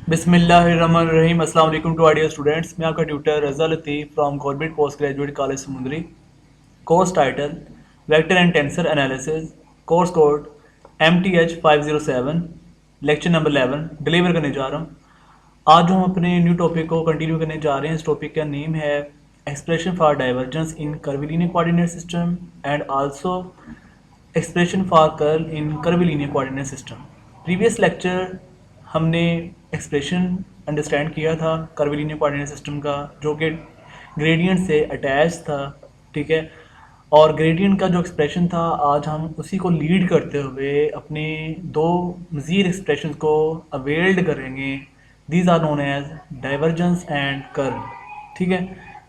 बिस्मिल्लाहिर्रहमानिर्रहीम। अस्सलाम वालेकुम टू डियर स्टूडेंट्स। मैं आपका tutor Raza Latif from government post graduate college Samundri. Course title vector and tensor analysis, course code MTH 507, lecture number 11 deliver करने जा रहा हूँ। आज हम अपने न्यू टॉपिक को कंटिन्यू करने जा रहे हैं। इस टॉपिक का नेम है expression for divergence in curvilinear coordinate system and also expression for curl in curvilinear coordinate system. Previous lecture हमने एक्सप्रेशन अंडरस्टैंड किया था कर्विलिनियर कोऑर्डिनेट सिस्टम का, जो कि ग्रेडियंट से अटैच था। ठीक है, और ग्रेडियंट का जो एक्सप्रेशन था आज हम उसी को लीड करते हुए अपने दो मज़ीद एक्सप्रेशन को अवेल्ड करेंगे। These are known as divergence and curl. ठीक है,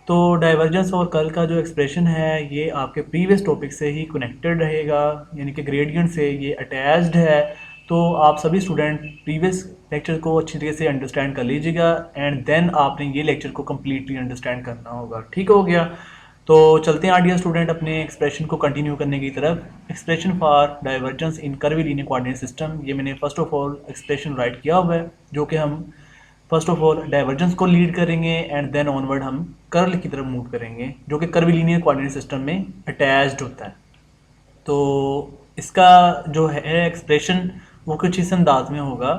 तो डाइवर्जेंस और कर्ल का जो एक्सप्रेशन है ये आपके प्रीवियस टॉपिक से ही कनेक्टेड रहेगा, यानी कि ग्रेडियंट से ये अटैच्ड है। तो आप सभी स्टूडेंट प्रीवियस लेक्चर को अच्छी तरीके से अंडरस्टैंड कर लीजिएगा एंड देन आपने ये लेक्चर को कम्प्लीटली अंडरस्टैंड करना होगा। ठीक हो गया, तो चलते हैं डियर स्टूडेंट अपने एक्सप्रेशन को कंटिन्यू करने की तरफ। Expression for divergence in curvilinear coordinate system, ये मैंने first of all expression right किया हुआ है, जो कि हम फर्स्ट ऑफ ऑल डाइवर्जेंस को लीड करेंगे एंड देन ऑनवर्ड हम कर्ल की तरफ मूव करेंगे, जो कि कर्विलिनियर कोऑर्डिनेट सिस्टम में अटैच्ड होता है। तो इसका जो है एक्सप्रेशन वो कुछ इस अंदाज में होगा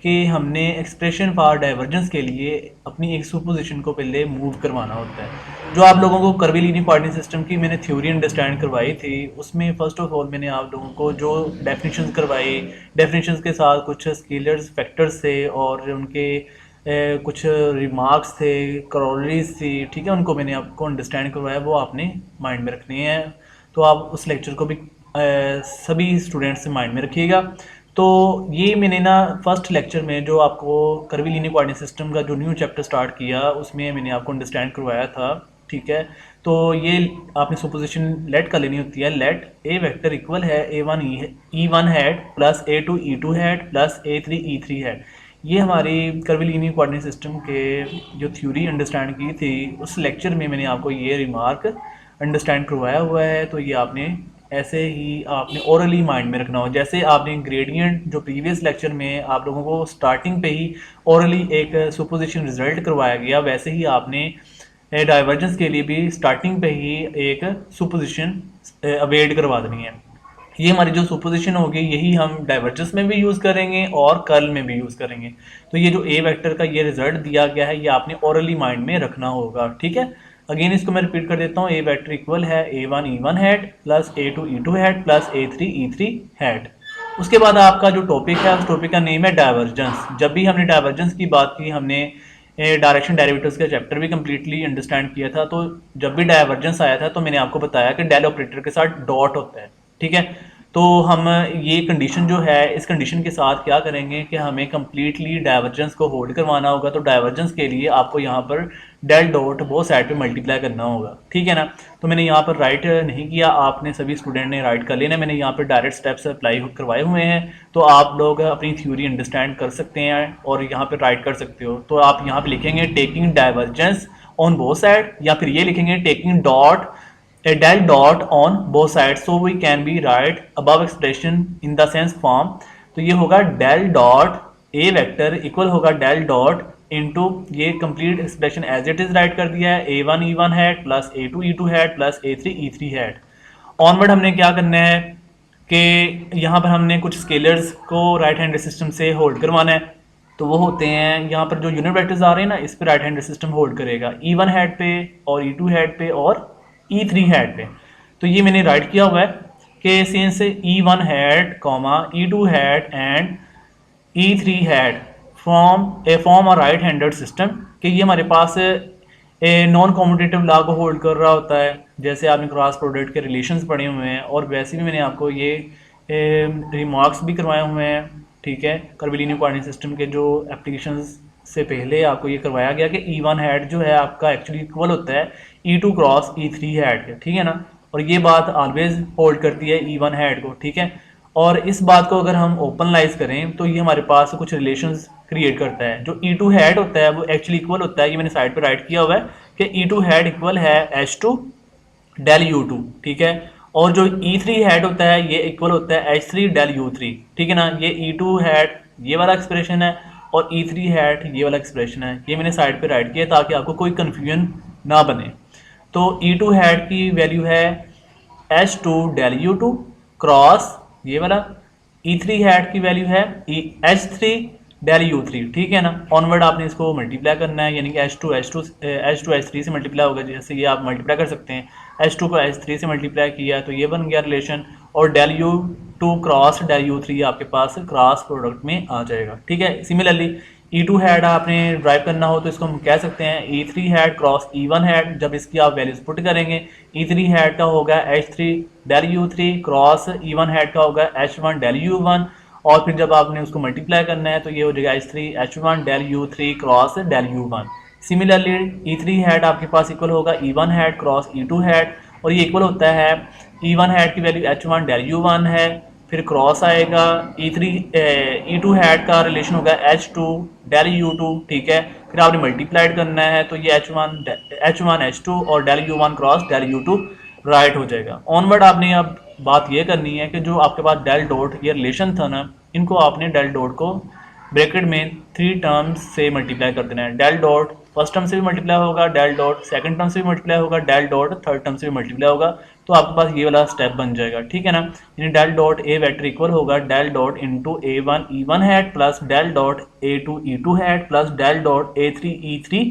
कि हमने एक्सप्रेशन फॉर डाइवर्जेंस के लिए अपनी एक सुपोजिशन को पहले मूव करवाना होता है। जो आप लोगों को कर्विलिनियर कोऑर्डिनेट सिस्टम की मैंने थ्योरी अंडरस्टैंड करवाई थी, उसमें फ़र्स्ट ऑफ ऑल मैंने आप लोगों को जो डेफिनेशंस करवाई, डेफिनेशंस के साथ कुछ स्केलर्स फैक्टर्स थे और उनके कुछ रिमार्क्स थे, करोलरीज थी। ठीक है, उनको मैंने आपको अंडरस्टैंड करवाया, वो आपने माइंड में रखने हैं। तो आप उस लेक्चर को भी सभी स्टूडेंट्स से माइंड में रखिएगा। तो ये मैंने ना फर्स्ट लेक्चर में जो आपको कर्विलिनियर कोऑर्डिनेट सिस्टम का जो न्यू चैप्टर स्टार्ट किया उसमें मैंने आपको अंडरस्टैंड करवाया था। ठीक है, तो ये आपने सुपोजिशन लेट कर लेनी होती है। लेट ए वेक्टर इक्वल है A1 E1 hat plus A2 E2 hat plus A3 E3 hat. ये हमारी कर्विलिनियर कोऑर्डिनेट सिस्टम के जो थ्योरी अंडरस्टैंड की थी उस लेक्चर में मैंने आपको ये रिमार्क अंडरस्टैंड करवाया हुआ है। तो ये आपने ऐसे ही आपने ओरली माइंड में रखना हो। जैसे आपने ग्रेडियंट जो प्रीवियस लेक्चर में आप लोगों को स्टार्टिंग पे ही ओरली एक सुपोजिशन रिजल्ट करवाया गया, वैसे ही आपने डाइवर्जेंस के लिए भी स्टार्टिंग पे ही एक सुपोजिशन अवेड करवा देनी है। ये हमारी जो सुपोजिशन होगी यही हम डाइवर्जेंस में भी यूज़ करेंगे और कर्ल में भी यूज़ करेंगे। तो ये जो ए वेक्टर का ये रिजल्ट दिया गया है ये आपने ओरली माइंड में रखना होगा। ठीक है, अगेन इसको मैं रिपीट कर देता हूँ। ए वेक्टर इक्वल है A1 E1 hat plus A2 E2 hat plus A3 E3 hat. उसके बाद आपका जो टॉपिक है उस टॉपिक का नेम है डाइवर्जेंस। जब भी हमने डाइवर्जेंस की बात की हमने डायरेक्शन डेरिवेटिव्स का चैप्टर भी कम्प्लीटली अंडरस्टैंड किया था। तो जब भी डाइवर्जेंस आया था तो मैंने आपको बताया कि डेल ऑपरेटर के साथ डॉट होता है। ठीक है, तो हम ये कंडीशन जो है इस कंडीशन के साथ क्या करेंगे कि हमें कम्प्लीटली डाइवर्जेंस को होल्ड करवाना होगा। तो डाइवर्जेंस के लिए आपको यहाँ पर डेल डॉट बोथ साइड पे मल्टीप्लाई करना होगा। ठीक है ना, तो मैंने यहाँ पर राइट नहीं किया, आपने सभी स्टूडेंट ने राइट कर लेना। मैंने यहाँ पर डायरेक्ट स्टेप्स अप्लाई करवाए हुए हैं, तो आप लोग अपनी थ्योरी अंडरस्टैंड कर सकते हैं और यहाँ पर राइट कर सकते हो। तो आप यहाँ पर लिखेंगे taking divergence on both side, या फिर ये लिखेंगे taking dot a del dot on both sides, so we can be write above expression in the sense form। तो ये होगा del dot a vector equal होगा del dot इनटू ये complete expression as it is write कर दिया है A1 E1 hat plus A2 E2 hat plus A3 E3 hat. Onward हमने क्या करना है कि यहाँ पर हमने कुछ स्केलर्स को राइट हैंड सिस्टम से होल्ड करवाना है। तो वो होते हैं यहाँ पर जो यूनिट वेक्टर्स आ रहे हैं ना, इस पर राइट हैंड सिस्टम होल्ड करेगा E1 हैट पे और E2 हैट पे और E3 हैट पे। तो ये मैंने राइट किया हुआ है कि since E1 hat comma E2 hat and E3 hat form a right handed system, कि ये हमारे पास नॉन कॉम्यूटेटिव लॉ को होल्ड कर रहा होता है। जैसे आपने क्रॉस प्रोडक्ट के रिलेशंस पढ़े हुए हैं और वैसे भी मैंने आपको ये रिमार्क्स भी करवाए हुए हैं। ठीक है, कर्विलिनियर कोऑर्डिनेट सिस्टम के जो एप्लीकेशंस से पहले आपको ये करवाया गया कि E1 हैट जो है आपका एक्चुअली इक्वल होता है E2 क्रॉस E3 हैट के। ठीक है ना, और ये बात ऑलवेज होल्ड करती है E1 हैट को। ठीक है, और इस बात को अगर हम ओपनलाइज करें तो ये हमारे पास कुछ रिलेशंस क्रिएट करता है। जो E2 हैट होता है वो एक्चुअली इक्वल होता है, ये मैंने साइड पे राइट किया हुआ है कि E2 हैट इक्वल है H2 डेल U2। ठीक है, और जो E3 हैट होता है ये इक्वल होता है H3 डेल U3। ठीक है ना, ये E2 हैट ये वाला एक्सप्रेशन है और E3 हैट ये वाला एक्सप्रेशन है, ये मैंने साइड पे राइट किया ताकि आपको कोई कन्फ्यूजन ना बने। तो E2 हैट की वैल्यू है H2 डेल U2 क्रॉस ये वाला, E3 हैट की वैल्यू है H3 डेल U3, ठीक है ना। ऑनवर्ड आपने इसको मल्टीप्लाई करना है, यानी कि H2 H3 से मल्टीप्लाई होगा, जैसे ये आप मल्टीप्लाई कर सकते हैं। H2 को H3 से मल्टीप्लाई किया तो ये बन गया रिलेशन, और del U2 cross del U3 आपके पास क्रॉस प्रोडक्ट में आ जाएगा, ठीक है। सिमिलरली E2 हैड आपने ड्राइव करना हो तो इसको हम कह सकते हैं E3 had cross E1 had. जब इसकी आप वैल्यूज पुट करेंगे, E3 हैड का होगा H3 del U3 cross E1 had का होगा H1 डेल U1, और फिर जब आपने उसको मल्टीप्लाई करना है तो ये हो जाएगा H3 H1 del U3 cross del U1। Similarly E3 hat आपके पास इक्वल होगा E1 had cross E2 had, और ये इक्वल होता है E1 हैड की वैल्यू H1 डेल U1 है, फिर क्रॉस आएगा E2 हैड का रिलेशन होगा H2 डेल U2, ठीक है। फिर आपने मल्टीप्लाइड करना है तो ये H1 H2 और del U1 cross del U2 right हो जाएगा। ऑनवर्ड आपने अब बात ये करनी है कि जो आपके पास डेल डॉट ये रिलेशन था ना, इनको आपने डेल डॉट को ब्रैकेट में 3 टर्म्स से मल्टीप्लाई कर देना है। डेल डॉट फर्स्ट टर्म से भी मल्टीप्लाई होगा, डेल डॉट सेकंड टर्म से भी मल्टीप्लाई होगा, डेल डॉट थर्ड टर्म से भी मल्टीप्लाई होगा, तो आपके पास ये वाला स्टेप बन जाएगा, ठीक है ना। यानी del dot A vector equal होगा del dot into A1 E1 hat plus del dot A2 E2 hat plus del dot A3 E3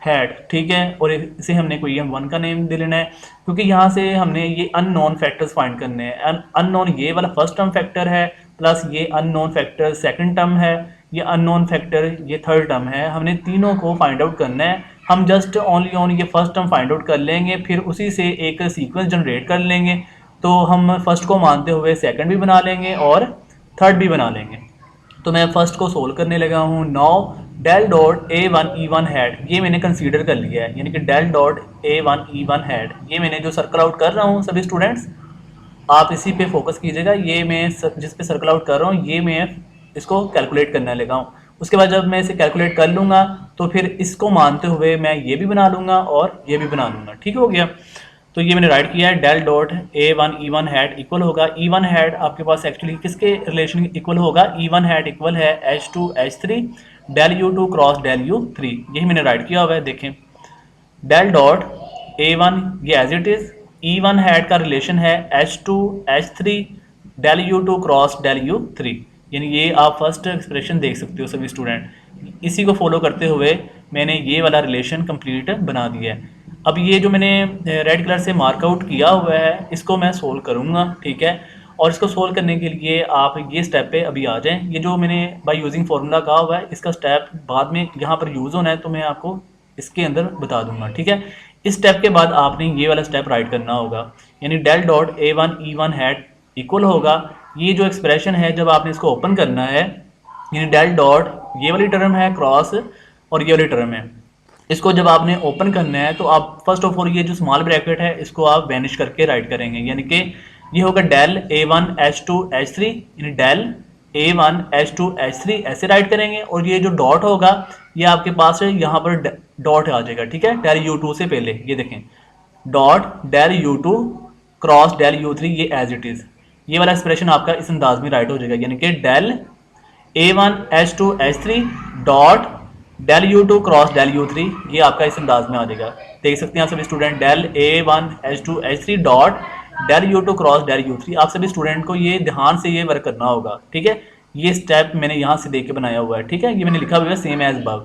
hat, ठीक है। और इसे हमने कोई M1 का नेम दे लेना है, क्योंकि यहाँ से हमने ये अननोन फैक्टर्स फाइंड करने हैं। अननोन ये वाला फर्स्ट टर्म फैक्टर है, प्लस ये अननोन फैक्टर सेकंड टर्म है, ये अननोन फैक्टर ये थर्ड टर्म है। हमने तीनों को फाइंड आउट करना है। हम जस्ट ओनली ऑन ये फर्स्ट टर्म फाइंड आउट कर लेंगे, फिर उसी से एक सीक्वेंस जनरेट कर लेंगे। तो हम फर्स्ट को मानते हुए सेकंड भी बना लेंगे और थर्ड भी बना लेंगे। तो मैं फर्स्ट को सोल्व करने लगा हूँ। Now del dot A1 E1 hat ये मैंने कंसीडर कर लिया है, यानी कि del dot A1 E1 hat ये मैंने जो सर्कल आउट कर रहा हूँ, सभी स्टूडेंट्स आप इसी पे फोकस कीजिएगा। ये मैं जिस पे सर्कल आउट कर रहा हूँ ये मैं इसको कैलकुलेट करने लगा हूँ। उसके बाद जब मैं इसे कैलकुलेट कर लूँगा तो फिर इसको मानते हुए मैं ये भी बना लूँगा और ये भी बना लूँगा, ठीक हो गया। तो ये मैंने राइट किया है, del dot A1 E1 hat equal होगा E1 हैट आपके पास एक्चुअली किसके रिलेशन इक्वल होगा, E1 हैट इक्वल है H2 H3 del U2 cross del U3, यही मैंने राइट किया हुआ है। देखें डेल डॉट A1 ये as it is, E1 hat का रिलेशन है H2 H3 del U2 cross del U3, यानी ये आप फर्स्ट एक्सप्रेशन देख सकते हो सभी स्टूडेंट। इसी को फॉलो करते हुए मैंने ये वाला रिलेशन कंप्लीट बना दिया है। अब ये जो मैंने रेड कलर से मार्कआउट किया हुआ है इसको मैं सोल्व करूँगा, ठीक है। और इसको सोल्व करने के लिए आप ये स्टेप पे अभी आ जाएं। ये जो मैंने बाय यूजिंग फार्मूला कहा हुआ है इसका स्टेप बाद में यहाँ पर यूज़ होना है, तो मैं आपको इसके अंदर बता दूंगा, ठीक है। इस स्टेप के बाद आपने ये वाला स्टेप राइट करना होगा, यानी del dot A1 E1 hat equal होगा ये जो एक्सप्रेशन है जब आपने इसको ओपन करना है, यानी डेल डॉट ये वाली टर्म है क्रॉस और ये वाली टर्म है, इसको जब आपने ओपन करना है तो आप फर्स्ट ऑफ ऑल ये जो स्मॉल ब्रैकेट है इसको आप वैनिश करके राइट करेंगे, यानी कि ये होगा डेल A1 H2 H3, यानी डेल A1 H2 H3 ऐसे राइट करेंगे। और ये जो डॉट होगा ये आपके पास यहाँ पर डॉट आ जाएगा, ठीक है, डेल U2 से पहले। ये देखें dot del U2 cross del U3 ये एज इट इज, ये वाला एक्सप्रेशन आपका इस अंदाज में राइट हो जाएगा, यानी कि del A1 H2 H3 dot del U2 cross del U3 ये आपका इस अंदाज में आ जाएगा। देख सकते हैं आप सभी student del A1 H2 H3 dot del U2 cross del U3। आप सभी स्टूडेंट को ये ध्यान से ये वर्क करना होगा, ठीक है। ये स्टेप मैंने यहाँ से देख के बनाया हुआ है, ठीक है। ये मैंने लिखा हुआ है सेम एज अबव,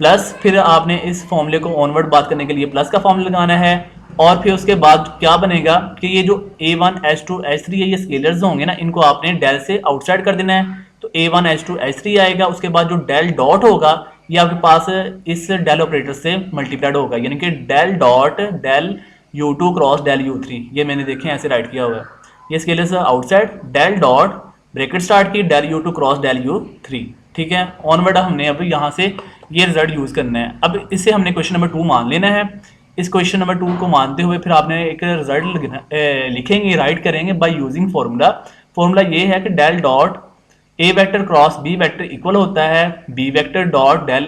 प्लस फिर आपने इस फॉर्मूले को ऑनवर्ड बात करने के लिए प्लस का फॉर्मूला लगाना है। और फिर उसके बाद क्या बनेगा कि ये जो A1 H2 H3 है ये स्केलर्स होंगे ना, इनको आपने डेल से आउटसाइड कर देना है, तो A1 H2 H3 आएगा। उसके बाद जो डेल डॉट होगा ये आपके पास इस डेल ऑपरेटर से मल्टीप्लाइड होगा, यानी कि del dot del U2 cross del U3, ये मैंने देखें ऐसे राइट किया हुआ है। ये scalars outside del dot bracket start की del U2 cross del U3, ठीक है। ऑनवर्ड हमने अब यहाँ से ये रिजल्ट यूज करना है। अब इसे हमने क्वेश्चन नंबर 2 मान लेना है। इस क्वेश्चन नंबर 2 को मानते हुए फिर आपने एक रिजल्ट लिखेंगे, राइट करेंगे बाय यूजिंग फॉर्मूला। फॉर्मूला ये है कि del dot A vector cross B vector equal होता है B vector dot del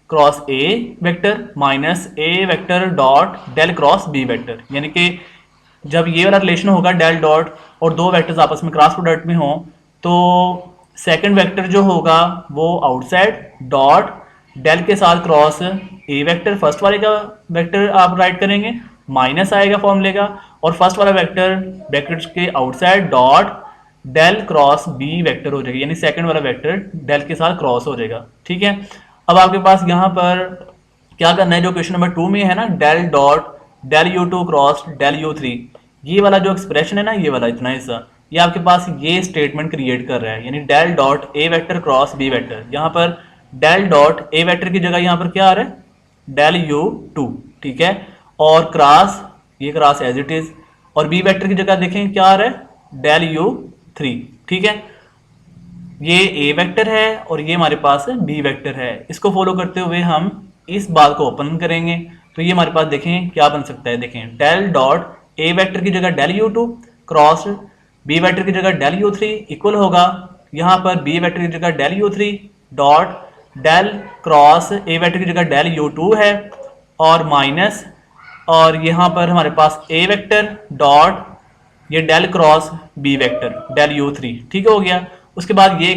cross A vector minus A vector dot del cross B vector, यानी कि जब ये वाला रिलेशन होगा डेल डॉट और दो वेक्टर्स आपस में क्रॉस प्रोडक्ट में हो तो सेकंड वेक्टर जो होगा वो आउटसाइड डॉट डेल के साथ क्रॉस ए वेक्टर, फर्स्ट वाले का वेक्टर आप राइट करेंगे, माइनस आएगा फॉर्मूले का, और फर्स्ट वाला वेक्टर ब्रैकेट्स के outside dot del cross B vector हो जाएगा, यानी सेकंड वाला वेक्टर डेल के साथ क्रॉस हो जाएगा। ठीक है, अब आपके पास यहाँ पर क्या करना है, जो क्वेश्चन नंबर 2 में है ना, del dot del U two cross del U three, ये वाला जो एक्सप्रेशन है ना, ये वाला इतना हिस्सा, ये आपके पास ये स्टेटमेंट क्रिएट कर रहा है, यानी del dot A vector cross B vector. यहाँ पर डेल डॉट ए वेक्टर की जगह यहाँ पर क्या आ रहा है, डेल यू टू, ठीक है, और क्रॉस, ये क्रॉस एज इट इज, और बी वेक्टर की जगह देखें क्या आ रहा है, डेल यू थ्री। ठीक है, ये ए वेक्टर है और ये हमारे पास बी वेक्टर है। इसको फॉलो करते हुए हम इस बात को ओपन करेंगे तो ये हमारे पास देखें क्या बन सकता है, देखें डेल डॉट ए वेक्टर की जगह del U two cross B vector की जगह डेल यू थ्री इक्वल होगा, यहाँ पर बी वेक्टर की जगह del U three dot del cross A vector की जगह डेल यू टू है, और माइनस, और यहाँ पर हमारे पास ए वेक्टर डॉट ये del cross B vector del U three. ठीक हो गया। उसके बाद ये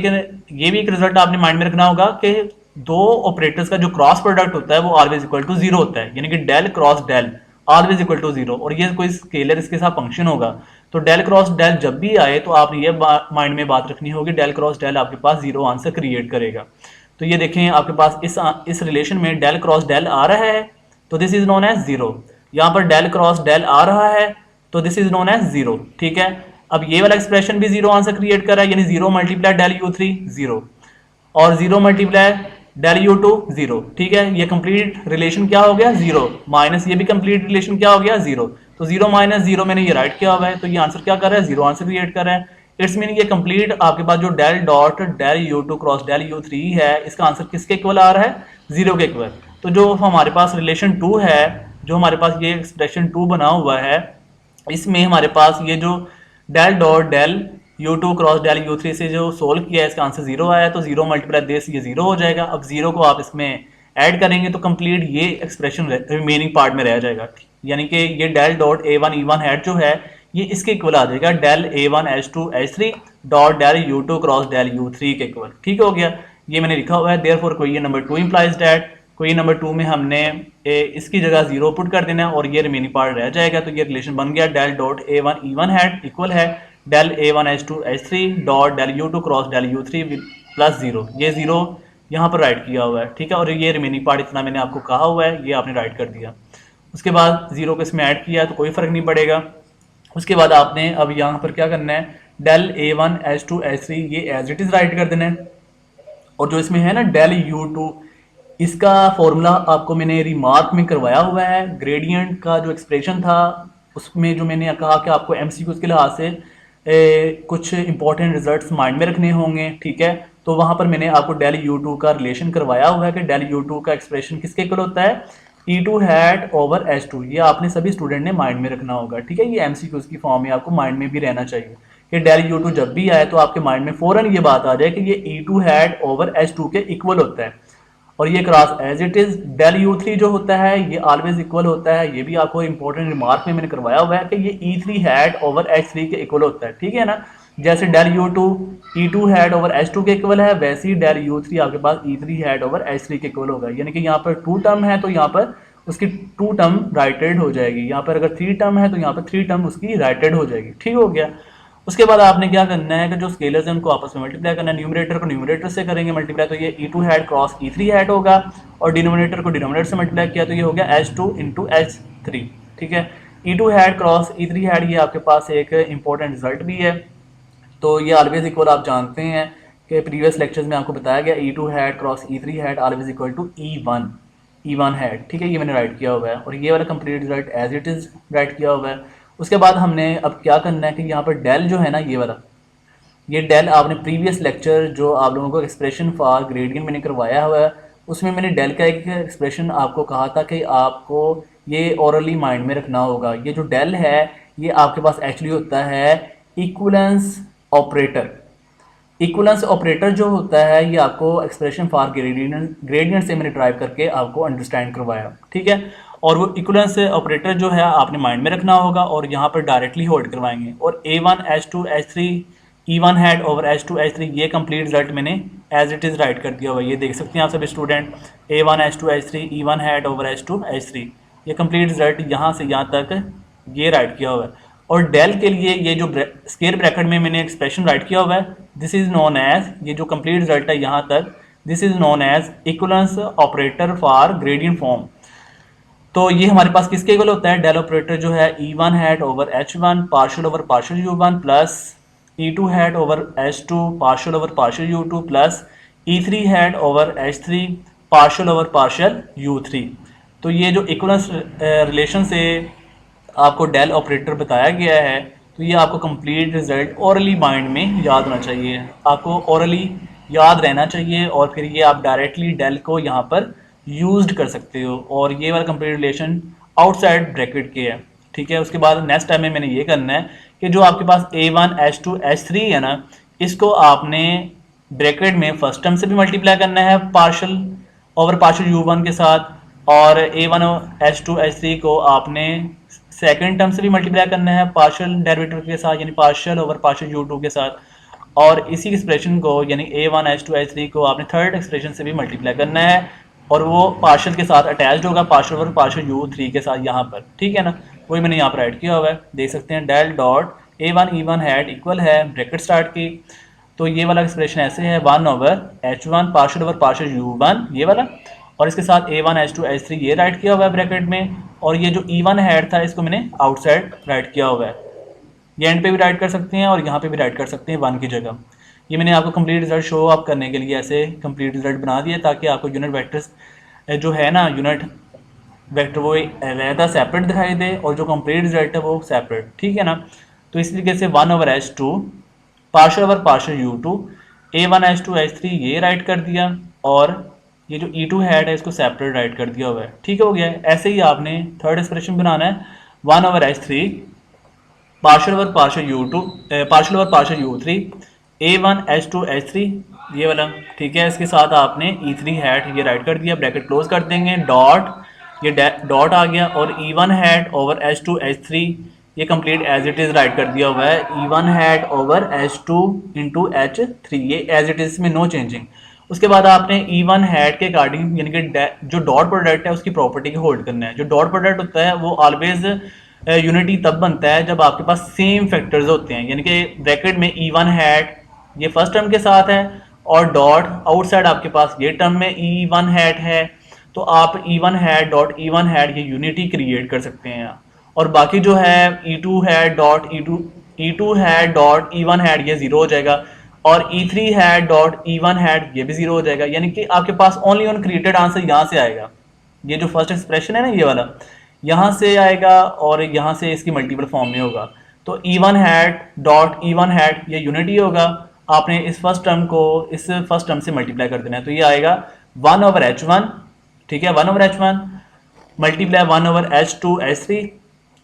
भी एक रिजल्ट आपने माइंड में रखना होगा कि दो ऑपरेटर्स का जो क्रॉस प्रोडक्ट होता है वो ऑलवेज इक्वल टू जीरो होता है, यानी कि del cross del always equal to zero, और ये कोई स्केलर इसके साथ फंक्शन होगा तो डेल क्रॉस डेल जब भी आए तो आपने ये माइंड में बात रखनी होगी, डेल क्रॉस डेल आपके पास जीरो आंसर क्रिएट करेगा। तो ये देखें आपके पास इस रिलेशन में डेल क्रॉस डेल आ रहा है तो this is known as zero, यहाँ पर डेल क्रॉस डेल आ रहा है तो this is known as zero. ठीक है, अब ये वाला एक्सप्रेशन भी जीरो आंसर क्रिएट कर रहा है, यानी zero multiply del U three zero, और zero multiply del U two zero. ठीक है, ये कंप्लीट रिलेशन क्या हो गया, जीरो, माइनस ये भी कंप्लीट रिलेशन क्या हो गया, जीरो। तो जीरो माइनस जीरो मैंने ये राइट किया हुआ है, तो ये आंसर क्या कर रहा है, जीरो आंसर क्रिएट कर रहा है। इट्स मीनिंग ये कंप्लीट आपके पास जो del dot del U two cross del U three है, इसका आंसर किसके इक्वल आ रहा है, जीरो के इक्वल। तो जो हमारे पास रिलेशन टू है, जो हमारे पास ये एक्सप्रेशन टू बना हुआ है, इसमें हमारे पास ये जो del dot del U two cross del U three से जो सोल्व किया है, इसका आंसर जीरो आया, तो जीरो मल्टीप्लाई दिस ये जीरो हो जाएगा। अब जीरो को आप इसमें ऐड करेंगे तो कंप्लीट ये एक्सप्रेशन रिमेनिंग पार्ट में रह जाएगा, यानी कि ये del dot A one E one hat जो है ये इसके इक्वल आ जाएगा, del A one H two H three dot del U two cross del U three के इक्वल। ठीक हो गया, ये मैंने लिखा हुआ है। देयरफॉर कोई ये नंबर टू इंप्लाइज दैट, कोई नंबर टू में हमने इसकी जगह जीरो पुट कर देना और ये रिमेनिंग पार्ट रह जाएगा। तो ये रिलेशन बन गया, del dot A one E one hat equal है del A one H two H three dot del U two cross del U three plus zero. ये जीरो यहाँ पर राइट किया हुआ है, ठीक है, और ये रिमेनिंग पार्ट इतना मैंने आपको कहा हुआ है ये आपने राइट कर दिया। उसके बाद जीरो को इसमें ऐड किया तो कोई फर्क नहीं पड़ेगा। उसके बाद आपने अब यहाँ पर क्या करना है, del A one H two H three ये एज इट इज राइट कर देना है, और जो इसमें है ना डेल यू टू, इसका फॉर्मूला आपको मैंने रिमार्क में करवाया हुआ है। ग्रेडियंट का जो एक्सप्रेशन था उसमें जो मैंने कहा कि आपको एमसीक्यूज के लिहाज से कुछ इंपॉर्टेंट रिजल्ट्स माइंड में रखने होंगे, ठीक है, तो वहां पर मैंने आपको डेल यू टू का रिलेशन करवाया हुआ है कि डेल यू टू का एक्सप्रेशन किसके इक्वल होता है, E two hat over H two. ये आपने सभी स्टूडेंट ने माइंड में रखना होगा, ठीक है, ये एमसीक्यूज की फॉर्म में आपको माइंड में भी रहना चाहिए कि डेल यू टू जब भी आए तो आपके माइंड में फौरन ये बात आ जाए कि ये E two hat over H two के इक्वल होता है, और ये cross as it is del U three जो होता है ये ऑलवेज इक्वल होता है। ये भी आपको इंपॉर्टेंट रिमार्क में मैंने करवाया हुआ है कि ये E three hat over H three के इक्वल होता है, ठीक है ना। जैसे del U two E two hat over H two के इक्वल है, वैसे ही डेल यू थ्री आपके पास E three hat over H three के इक्वल होगा, यानी कि यहाँ पर टू टर्म है तो यहाँ पर उसकी टू टर्म राइटेड हो जाएगी, यहाँ पर अगर थ्री टर्म है तो यहाँ पर थ्री टर्म उसकी राइटेड हो जाएगी। ठीक हो गया। उसके बाद आपने क्या करना है कि जो स्केलर्स हैं उनको आपस में मल्टीप्लाई करना है, न्यूमरेटर को न्यूमरेटर से करेंगे मल्टीप्लाई तो ये E two hat cross E three hat होगा, और डिनोमिनेटर को डिनोमिनेटर से मल्टीप्लाई किया तो ये हो गया H two into H three. ठीक है, E two hat cross E three hat ये आपके पास एक इंपॉर्टेंट रिजल्ट भी है, तो ये ऑलवेज इक्वल आप जानते हैं कि प्रीवियस लेक्चर्स में आपको बताया गया E two hat cross E three hat always equal to E one hat, ठीक है, ये मैंने राइट किया हुआ है, और ये वाला complete result as it is write किया हुआ है। उसके बाद हमने अब क्या करना है कि यहाँ पर डेल जो है ना, ये वाला ये डेल आपने प्रीवियस लेक्चर जो आप लोगों को एक्सप्रेशन फॉर ग्रेडियंट मैंने करवाया हुआ है उसमें मैंने डेल का एक एक्सप्रेशन आपको कहा था कि आपको ये ओरली माइंड में रखना होगा। ये जो डेल है ये आपके पास एक्चुअली होता है इक्विवेलेंस ऑपरेटर। इक्विवेलेंस ऑपरेटर जो होता है ये आपको एक्सप्रेशन फॉर ग्रेडियंट से मैंने ड्राइव करके आपको अंडरस्टैंड करवाया, ठीक है, और वो इक्विवेलेंस ऑपरेटर जो है आपने माइंड में रखना होगा और यहाँ पर डायरेक्टली होल्ड करवाएंगे। और A one H two H three E1 hat over H2H3, ये कंप्लीट रिजल्ट मैंने एज इट इज़ राइट कर दिया हुआ है। ये देख सकते हैं आप सभी student, A1H2H3 E1 hat over H2H3, ये कंप्लीट रिजल्ट यहाँ से यहाँ तक ये राइट किया हुआ है। और डेल के लिए ये जो स्क्वायर ब्रैकेट में मैंने एक्सप्रेशन राइट किया हुआ है, दिस इज नोन एज, ये जो कंप्लीट रिजल्ट है यहाँ तक, this is known as equivalence operator for gradient form. तो ये हमारे पास किसके इक्वल होता है, डेल ऑपरेटर जो है E1 hat over H1 partial over partial U1 plus E2 hat over H2 partial over partial U2 plus E3 hat over H3 partial over partial U3। तो ये जो इक्वलेंस रिलेशन से आपको del operator बताया गया है, तो ये आपको कंप्लीट रिजल्ट ओरली माइंड में याद होना चाहिए, आपको ओरली याद रहना चाहिए, और फिर ये आप डायरेक्टली डेल को यहाँ पर यूज्ड कर सकते हो। और ये वाला कंप्लीट रिलेशन आउटसाइड ब्रैकेट के है, ठीक है। उसके बाद नेक्स्ट टाइम में मैंने ये करना है कि जो आपके पास A1 H2 H3 है ना, इसको आपने ब्रैकेट में फर्स्ट टर्म से भी मल्टीप्लाई करना है पार्शियल ओवर पार्शियल U1 के साथ, और A1 H2 H3 को आपने सेकेंड टर्म से भी मल्टीप्लाई करना है पार्शियल डेरिवेटिव के साथ, यानी पार्शियल ओवर पार्शियल U2 के साथ, और इसी एक्सप्रेशन को यानी A1 H2 H3 को आपने थर्ड एक्सप्रेशन से भी मल्टीप्लाई करना है, और वो पार्शियल के साथ अटैच्ड होगा पार्शियल ओवर पार्शियल U3 के साथ यहाँ पर, ठीक है ना। वही मैंने यहाँ पर राइट किया हुआ है, देख सकते हैं del dot A1 E1 hat equal है ब्रैकेट स्टार्ट की, तो ये वाला एक्सप्रेशन ऐसे है 1 over H1 partial over partial U1 ये वाला, और इसके साथ A1 H2 H3 ये राइट किया हुआ है ब्रैकेट में, और ये जो E1 हैट था इसको मैंने आउटसाइड राइट किया हुआ है। ये एंड पे भी राइट कर सकते हैं और यहाँ पे भी राइट कर सकते हैं 1 की जगह। ये मैंने आपको कंप्लीट रिजल्ट शो अप करने के लिए ऐसे कंप्लीट रिजल्ट बना दिया, ताकि आपको यूनिट वेक्टर्स जो है ना, यूनिट वेक्टर वो रहता सेपरेट दिखाई दे, और जो कंप्लीट रिजल्ट है वो सेपरेट, ठीक है ना। तो इस तरीके से 1 over H2 partial over partial U2 A1 H2 H3 ये राइट कर दिया, और ये जो E2 हैट है इसको सेपरेट राइट कर दिया हुआ है, ठीक हो गया है। ऐसे ही आपने थर्ड एक्सप्रेशन बनाना है 1 over H3 partial over partial U2 partial over partial U3 A1 H2 H3 ये वाला, ठीक है। इसके साथ आपने E3 हैट ये राइट कर दिया, ब्रैकेट क्लोज कर देंगे, डॉट ये डॉट आ गया, और E1 hat over H2 H3 ये complete as it is write कर दिया हुआ है E1 hat over H2 into H3, ये एज इट इज़ में नो चेंजिंग। उसके बाद आपने E1 हैट के अकॉर्डिंग यानी कि जो डॉट प्रोडक्ट है उसकी प्रॉपर्टी को होल्ड करना है। जो डॉट प्रोडक्ट होता है वो ऑलवेज यूनिटी तब बनता है जब आपके पास सेम फैक्टर्स होते हैं, यानी कि ब्रैकेट में E1 हैट ये फर्स्ट टर्म के साथ है, और डॉट आउटसाइड आपके पास ये टर्म में E1 हैट है, तो आप E1 hat dot E1 hat ये यूनिटी क्रिएट कर सकते हैं। और बाकी जो है E2 hat dot E2 hat dot E1 hat ये जीरो हो जाएगा, और E3 hat dot E1 hat ये भी जीरो हो जाएगा, यानी कि आपके पास ओनली ऑन क्रिएटेड आंसर यहाँ से आएगा। ये जो फर्स्ट एक्सप्रेशन है ना ये वाला, यहाँ से आएगा और यहाँ से इसकी मल्टीपल फॉर्म में होगा। तो E1 hat dot E1 hat ये यूनिटी होगा, आपने इस फर्स्ट टर्म को इस फर्स्ट टर्म से मल्टीप्लाई कर देना है, तो ये आएगा 1 ओवर H1, ठीक है, 1 over H1 multiply 1 over H2 H3,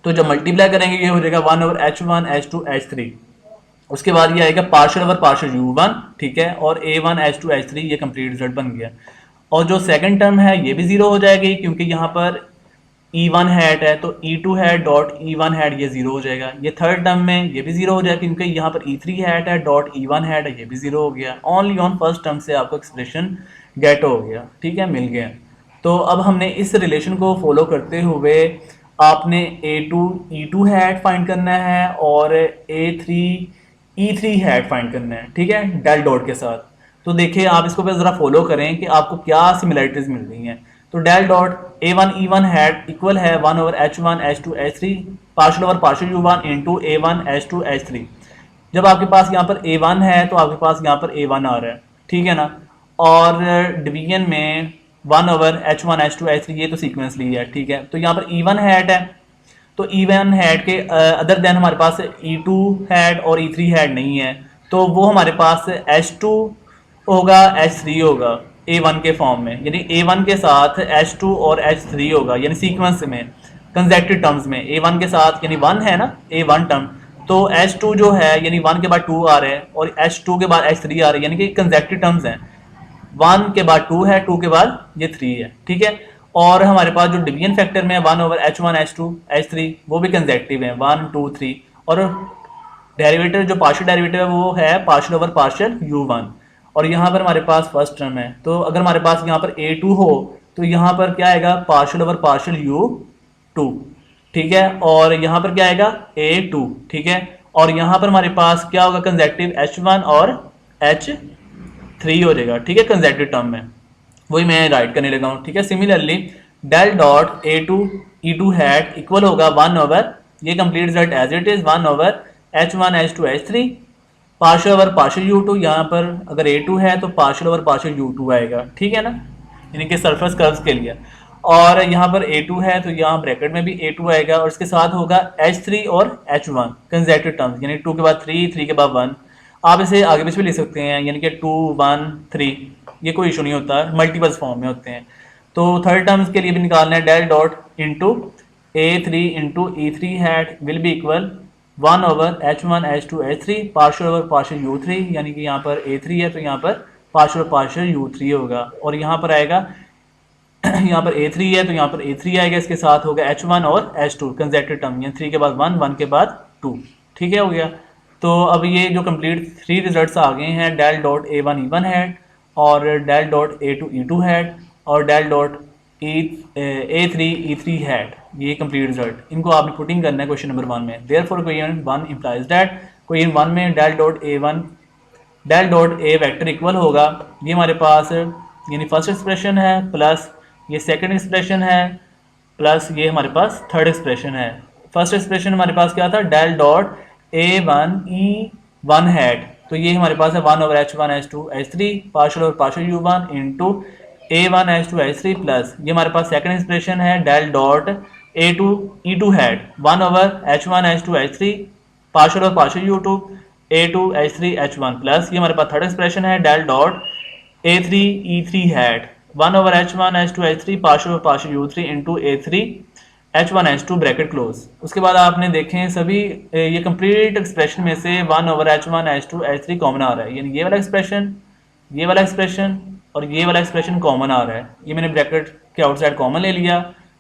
तो जब मल्टीप्लाई करेंगे ये हो जाएगा 1 ओवर H1 H2 H3। उसके बाद ये आएगा पार्शियल ओवर पार्शियल U1, ठीक है, और A1 H2 H3 ये कंप्लीट रिजल्ट बन गया। और जो सेकंड टर्म है ये भी जीरो हो जाएगी, क्योंकि यहाँ पर E1 हैट है, तो E2 hat dot E1 hat ये जीरो हो जाएगा। ये थर्ड टर्म में ये भी जीरो हो जाएगा, क्योंकि यहाँ पर E3 हैट है डॉट E1 हैट है ये भी जीरो हो गया। ओनली ऑन फर्स्ट टर्म से आपको एक्सप्रेशन गेट हो गया, ठीक है, मिल गया। तो अब हमने इस रिलेशन को फॉलो करते हुए आपने A2 E2 हैट फाइंड करना है और A3 E3 हैट फाइंड करना है, ठीक है, डेल डॉट के साथ। तो देखिए आप इसको ज़रा फॉलो करें कि आपको क्या सिमिलरिटीज मिल रही हैं। तो del dot A1 E1 hat equal है 1 over H1 H2 H3 partial over partial U1 into A1 H2 H3। जब आपके पास यहाँ पर A1 है तो आपके पास यहाँ पर A1 आ रहा है, ठीक है ना, और डिवीजन में 1 ओवर H1 H2 H3 ये तो सीक्वेंस ली है, ठीक है। तो यहाँ पर E1 हैट है, तो E1 हैट के अदर देन हमारे पास E2 हैट और E3 हैट नहीं है, तो वो हमारे पास H2 होगा H3 होगा A1 के फॉर्म में, यानी A1 के साथ H2 और H3 होगा, यानी सीक्वेंस में कंसेक्टिव टर्म्स में A1 के साथ, यानी 1 है ना A1 टर्म, तो H2 जो है यानी 1 के बाद 2 आ रहे हैं और H2 के बाद H3 आ रहे हैं, यानी कि कंसेक्टिव टर्म्स हैं। 1 के बाद 2 है, 2 के बाद ये 3 है, ठीक है। और हमारे पास जो डिवीजन फैक्टर में 1 ओवर H1 H2 H3 वो भी कंसेक्टिव है 1 2 3, और डेरिवेटिव जो पार्शियल डेरिवेटिव है वो है पार्शियल ओवर पार्शियल u1, और यहाँ पर हमारे पास फर्स्ट टर्म है, तो अगर हमारे पास यहाँ पर a2 हो तो यहाँ पर क्या आएगा पार्शियल ओवर पार्शियल u2, ठीक है, और यहाँ पर क्या आएगा a2, ठीक है, और यहाँ पर हमारे पास क्या होगा कंसेक्टिव h1 और h3 हो जाएगा, ठीक है, कंसेक्टिव टर्म में, वही मैं राइट करने लगा हूँ, ठीक है। Similarly del dot a2 e2 hat equal होगा 1 ओवर, ये complete result as it is 1 over h1 h2 h3 partial over partial u2, यहाँ पर अगर a2 है तो पार्शियल ओवर पार्शियल u2 आएगा, ठीक है ना, यानी कि सरफेस कर्व्स के लिए, और यहाँ पर a2 है तो यहाँ ब्रैकेट में भी a2 आएगा, और इसके साथ होगा h3 और h1 कंसेक्टिव टर्म्स, यानी 2 के बाद 3, 3 के बाद 1, आप इसे आगे पीछे भी लिख सकते हैं, यानी कि 2 1 3, ये कोई इशू नहीं होता, मल्टीपल्स फॉर्म में होते हैं। तो थर्ड टर्म्स के लिए भी निकालना है, del dot into a3 into e3 hat will be equal 1 over h1 h2 h3 partial over partial u3, यानी कि यहाँ पर a3 है तो यहाँ पर पार्शियल ओवर पार्शियल u3 होगा, और यहाँ पर आएगा यहाँ पर a3 है तो यहाँ पर a3 आएगा, इसके साथ होगा h1 और h2 कंसेक्टिव टर्म, यानी 3 के बाद 1, 1 के बाद 2, ठीक है, हो गया। तो अब ये जो कंप्लीट 3 रिजल्ट्स आ गए हैं, del dot a1 e1 hat, और del dot a2 e2 hat, और del dot a3 e3 hat, ये कंप्लीट रिजल्ट, इनको आपने पुटिंग करना है क्वेश्चन नंबर 1 में। Therefore question 1 implies that question 1 में del dot a1 del dot a vector equal होगा, ये हमारे पास यानी फर्स्ट एक्सप्रेशन है प्लस ये सेकंड एक्सप्रेशन है प्लस ये हमारे पास थर्ड एक्सप्रेशन है। फर्स्ट एक्सप्रेशन हमारे पास क्या था, del dot a1 e1 hat, तो ये हमारे पास है 1 over h1 h2 h3 partial over partial u1 into a1 h2 h3 plus ये हमारे पास सेकंड एक्सप्रेशन है del dot a2 e2 hat 1 over h1 h2 h3 partial over partial u2 a2 h3 h1 plus ये हमारे पास third expression है del dot a3 e3 hat 1 over h1 h2 h3 partial over partial u3 into a3 h1 h2 bracket close. उसके बाद आपने देखें सभी ये कंप्लीट एक्सप्रेशन में से 1 over h1 h2 h3 common आ रहा है, यानी ये वाला एक्सप्रेशन, ये वाला एक्सप्रेशन और ये वाला एक्सप्रेशन कॉमन आ रहा है, ये मैंने ब्रैकेट के आउटसाइड कॉमन ले लिया,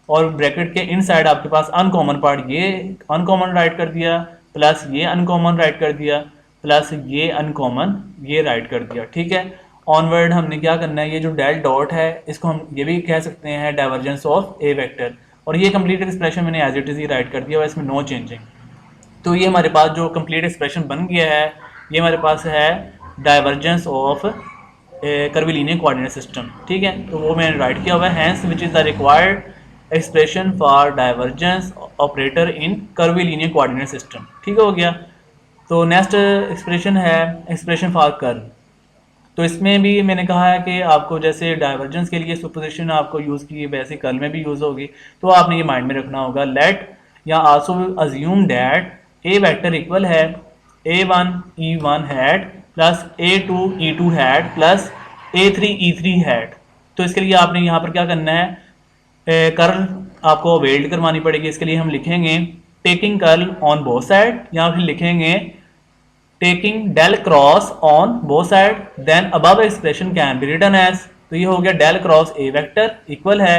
और ब्रैकेट के इनसाइड आपके पास अनकॉमन पार्ट ये अनकॉमन राइट कर दिया, प्लस ये अनकॉमन राइट कर दिया, प्लस ये अनकॉमन ये राइट कर दिया, ठीक है। ऑनवर्ड हमने क्या करना है, ये जो डेल डॉट है इसको हम ये भी कह सकते हैं डाइवर्जेंस ऑफ ए वेक्टर, और ये कंप्लीट एक्सप्रेशन मैंने एज इट इज ही राइट कर दिया और इसमें नो चेंजिंग। तो ये हमारे पास जो कंप्लीट एक्सप्रेशन बन गया है, ये हमारे पास है divergence of curvilinear coordinate system, ठीक है, तो वो मैंने राइट किया हुआ है, hence which is the required expression for divergence operator in curvilinear coordinate system, ठीक हो गया। तो नेक्स्ट एक्सप्रेशन है एक्सप्रेशन फॉर कर्व, तो इसमें भी मैंने कहा है कि आपको जैसे डाइवर्जेंस के लिए सुपोजिशन आपको यूज़ की वैसे कर्ल में भी यूज़ होगी, तो आपने ये माइंड में रखना होगा, लेट या also assume that A vector equal है a1 e1 hat plus a2 e2 hat plus a3 e3 hat. तो इसके लिए आपने यहाँ पर क्या करना है, कर्ल आपको वेल्ड करवानी पड़ेगी, इसके लिए हम लिखेंगे taking curl on both side, या फिर लिखेंगे taking del cross on both side, then above expression can be written as, तो ये हो गया del cross a vector equal है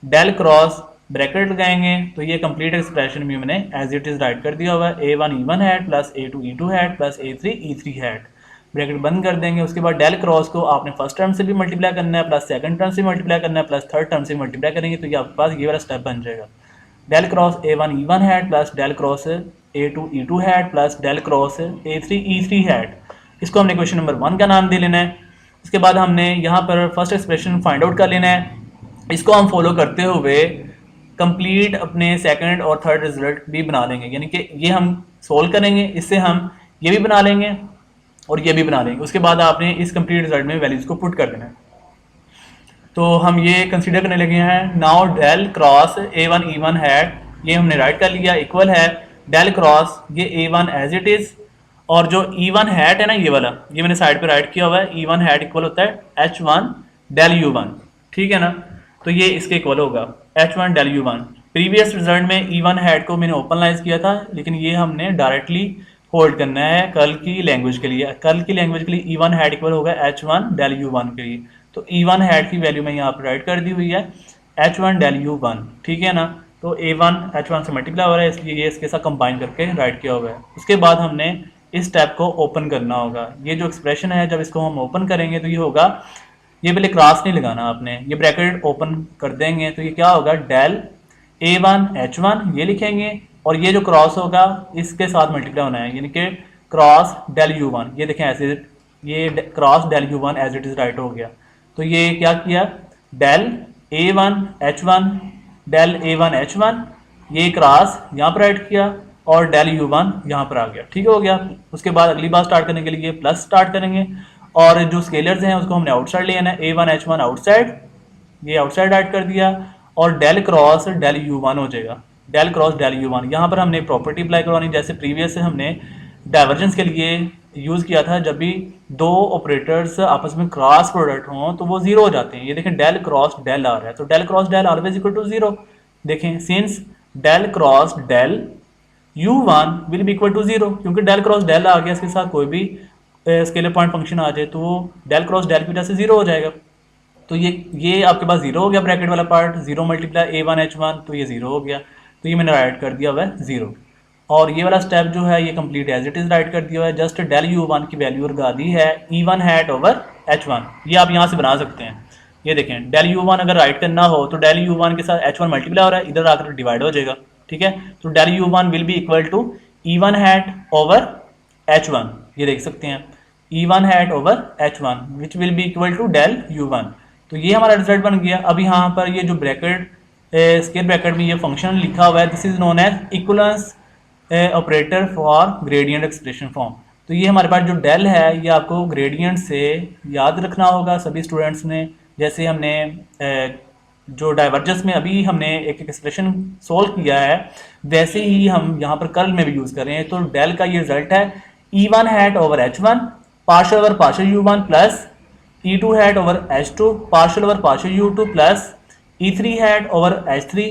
del cross ब्रैकेट लगाएंगे, तो ये कंप्लीट एक्सप्रेशन भी मैंने एज इट इज राइट कर दिया हुआ है, a1 e1 hat plus a2 e2 hat plus a3 e3 hat, bracket बंद कर देंगे। उसके बाद del क्रॉस को आपने फर्स्ट टर्म से भी मल्टीप्लाई करना है, प्लस सेकंड टर्म से मल्टीप्लाई करना है, प्लस थर्ड टर्म से मल्टीप्लाई करेंगे, तो ये आपके पास ये वाला स्टेप बन जाएगा, del cross a1 e1 hat plus del cross a2 e2 hat plus del cross a3 e3 hat. इसको हमने क्वेश्चन नंबर 1 का नाम दे लेना है। इसके बाद हमने यहाँ पर फर्स्ट एक्सप्रेशन फाइंड आउट कर लेना है, इसको हम फॉलो करते हुए कंप्लीट अपने सेकंड और थर्ड रिजल्ट भी बना लेंगे, यानी कि ये हम सोल्व करेंगे, इससे हम ये भी बना लेंगे और ये भी बना लेंगे। उसके बाद आपने इस कंप्लीट रिजल्ट में वैल्यूज को पुट कर देना है। तो हम ये कंसीडर करने लगे हैं, now del cross a1 e1 hat, ये हमने राइट कर लिया, इक्वल है डेल क्रॉस ये a1 एज इट इज, और जो e1 हैट है ना ये वाला, ये मैंने साइड पे राइट किया हुआ है, e1 हैट इक्वल होता है h1 डेल u1, ठीक है ना, तो ये इसके इक्वल होगा h1 del u1। Previous result में e1 हैट को मैंने ओपनलाइज किया था, लेकिन ये हमने डायरेक्टली होल्ड करना है कर्ल की लैंग्वेज के लिए। कर्ल की लैंग्वेज के लिए e1 हैट इक्वल होगा h1 डेल u1 के लिए, तो e1 हैट की वैल्यू मैं यहाँ पर राइट कर दी हुई है h1 डेल u1, ठीक है ना। तो a1 h1 से मल्टीप्लाई हो रहा है, इसलिए ये इसके साथ कंबाइन करके राइट किया हुआ है। उसके बाद हमने इस टैब को ओपन करना होगा। ये जो एक्सप्रेशन है जब इसको हम ओपन करेंगे तो ये होगा, ये पहले क्रॉस नहीं लगाना आपने, ये ब्रैकेट ओपन कर देंगे तो ये क्या होगा, डेल A1 H1 ये लिखेंगे, और ये जो क्रॉस होगा इसके साथ मल्टीप्लाई होना है, यानी कि क्रॉस डेल U1, ये देखें ऐसे, ये cross del U1 as it is write हो गया। तो ये क्या किया, del A1 H1 del A1 H1, ये क्रॉस यहाँ पर ऐड किया और डेल U1 यहाँ पर आ गया, ठीक हो गया। उसके बाद अगली बार स्टार्ट करने के लिए प्लस स्टार्ट करेंगे, और जो स्केलर्स हैं उसको हमने आउटसाइड ले आना है, A1 H1 आउटसाइड, ये आउटसाइड ऐड कर दिया, और डेल क्रॉस डेल U1 हो जाएगा, डेल क्रॉस डेल U1। यहाँ पर हमने प्रॉपर्टी अप्लाई करवानी, जैसे प्रीवियस से हमने डाइवर्जेंस के लिए यूज़ किया था, जब भी दो ऑपरेटर्स आपस में क्रॉस प्रोडक्ट हों तो वो जीरो हो जाते हैं। ये देखें डेल क्रॉस डेल आ रहा है, तो del cross del always equal to zero. देखें since del cross del U1 will be equal to zero, क्योंकि डेल क्रॉस डेल आ गया, इसके साथ कोई भी स्केलर पॉइंट फंक्शन आ जाए तो वो डेल क्रॉस डेल की वजह से जीरो हो जाएगा। तो ये आपके पास जीरो हो गया, ब्रैकेट वाला part, zero multiply A1 H1, तो ये जीरो हो गया, तो ये मैंने राइट कर दिया हुआ है जीरो। और ये वाला स्टेप जो है ये complete as it is write कर दिया हुआ है, जस्ट डेल U1 की वैल्यू लगा दी है E1 हैट ओवर H1, ये आप यहाँ से बना सकते हैं। ये देखें डेल U1 अगर राइट करना हो तो डेल U1 के साथ H1 मल्टीप्लाई हो रहा है, इधर आकर डिवाइड हो जाएगा, ठीक है। तो del U1 will be equal to E1 hat over H1, ये देख सकते हैं E1 hat over H1 which will be equal to del U1। तो ये हमारा रिजल्ट बन गया। अब यहाँ पर ये जो ब्रैकेट स्क्वायर ब्रैकेट में ये फंक्शन लिखा हुआ है, this is known as equivalence operator for gradient expression form. तो ये हमारे पास जो डेल है ये आपको ग्रेडियंट से याद रखना होगा सभी स्टूडेंट्स ने। जैसे हमने जो डाइवर्जेंस में अभी हमने एक एक्सप्रेशन सोल्व किया है, वैसे ही हम यहाँ पर कर्ल में भी यूज़ कर रहे हैं। तो डेल का ये रिजल्ट है E1 hat over H1 partial over partial U1 plus E2 hat over H2 partial over partial U2 plus E3 hat over H3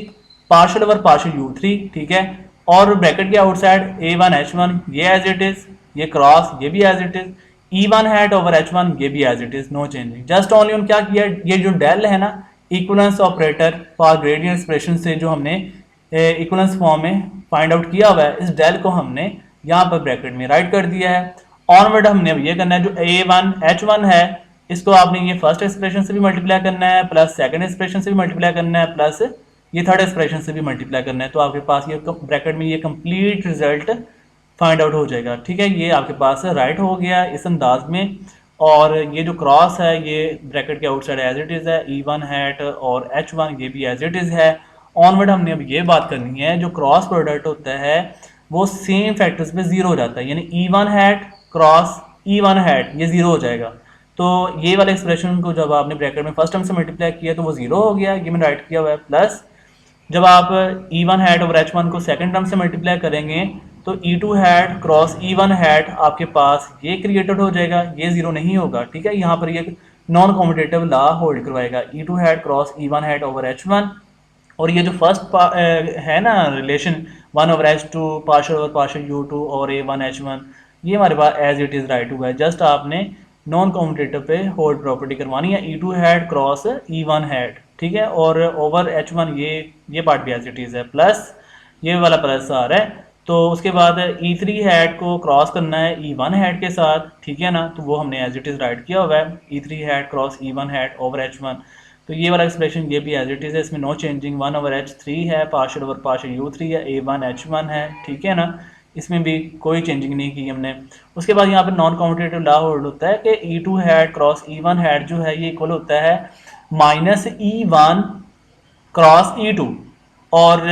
partial over partial U3, ठीक है। और ब्रैकेट के आउटसाइड A1 H1 ये as it is, ये cross ये भी as it is, E1 hat over H1 ये भी as it is, no changing. Just only उन्होंने क्या किया, ये जो डेल है ना, equivalence operator for gradient expression से जो हमने इक्वलेंस फॉर्म में फाइंड आउट किया हुआ है, इस डेल को हमने यहाँ पर ब्रैकेट में राइट कर दिया है। ऑनवर्ड हमने अब ये करना है, जो A1 H1 है इसको आपने ये फर्स्ट एक्सप्रेशन से भी मल्टीप्लाई करना है, प्लस सेकंड एक्सप्रेशन से भी मल्टीप्लाई करना है, प्लस ये थर्ड एक्सप्रेशन से भी मल्टीप्लाई करना है। तो आपके पास ये ब्रैकेट में ये कंप्लीट रिजल्ट फाइंड आउट हो जाएगा, ठीक है। ये आपके पास राइट हो गया इस अंदाज में। और ये जो क्रॉस है ये ब्रैकेट के आउटसाइड एज इट इज़ है, E1 हैट और H1 ये भी एज इट इज़ है। ऑनवर्ड हमने अब ये बात करनी है, जो क्रॉस प्रोडक्ट होता है वो सेम फैक्टर्स पे जीरो हो जाता है, यानी E1 hat cross E1 hat ये जीरो हो जाएगा। तो ये वाले एक्सप्रेशन को जब आपने ब्रैकेट में फर्स्ट टर्म से मल्टीप्लाई किया तो वो जीरो हो गया, ये मैंने राइट किया हुआ है। प्लस जब आप E1 हैट ओवर H1 को सेकंड टर्म से मल्टीप्लाई करेंगे तो E2 hat cross E1 hat आपके पास ये क्रिएटेड हो जाएगा, ये जीरो नहीं होगा, ठीक है। यहाँ पर ये नॉन कॉम्पिटेटिव लॉ होल्ड करवाएगा, E2 hat cross E1 hat over H1। और ये जो फर्स्ट है ना relation 1 over H2 partial over partial U2 और A1 H1, ये हमारे पास एज इट इज़ राइट हुआ है। जस्ट आपने नॉन कॉम्पिटेटिव पे होल्ड प्रॉपर्टी करवानी है, E2 hat cross E1 hat, ठीक है। और ओवर H1 ये पार्ट भी एज इट इज़ है, प्लस ये वाला प्लस आ रहा है। तो उसके बाद E3 हैट को क्रॉस करना है E1 हैट के साथ, ठीक है ना, तो वो हमने एज इट इज़ राइट किया हुआ है, E3 hat cross E1 hat over H1। तो ये वाला एक्सप्रेशन ये भी एज इट इज़ है, इसमें नो चेंजिंग। 1 ओवर H3 है, पार्शियल ओवर पार्शियल U3 है, A1 H1 है, ठीक है ना, इसमें भी कोई चेंजिंग नहीं की हमने। उसके बाद यहाँ पर नॉन कॉम्पिटेटिव लॉ होल्ड होता है कि E2 hat cross E1 hat जो है ये इक्वल होता है माइनस E1 क्रॉस E2, और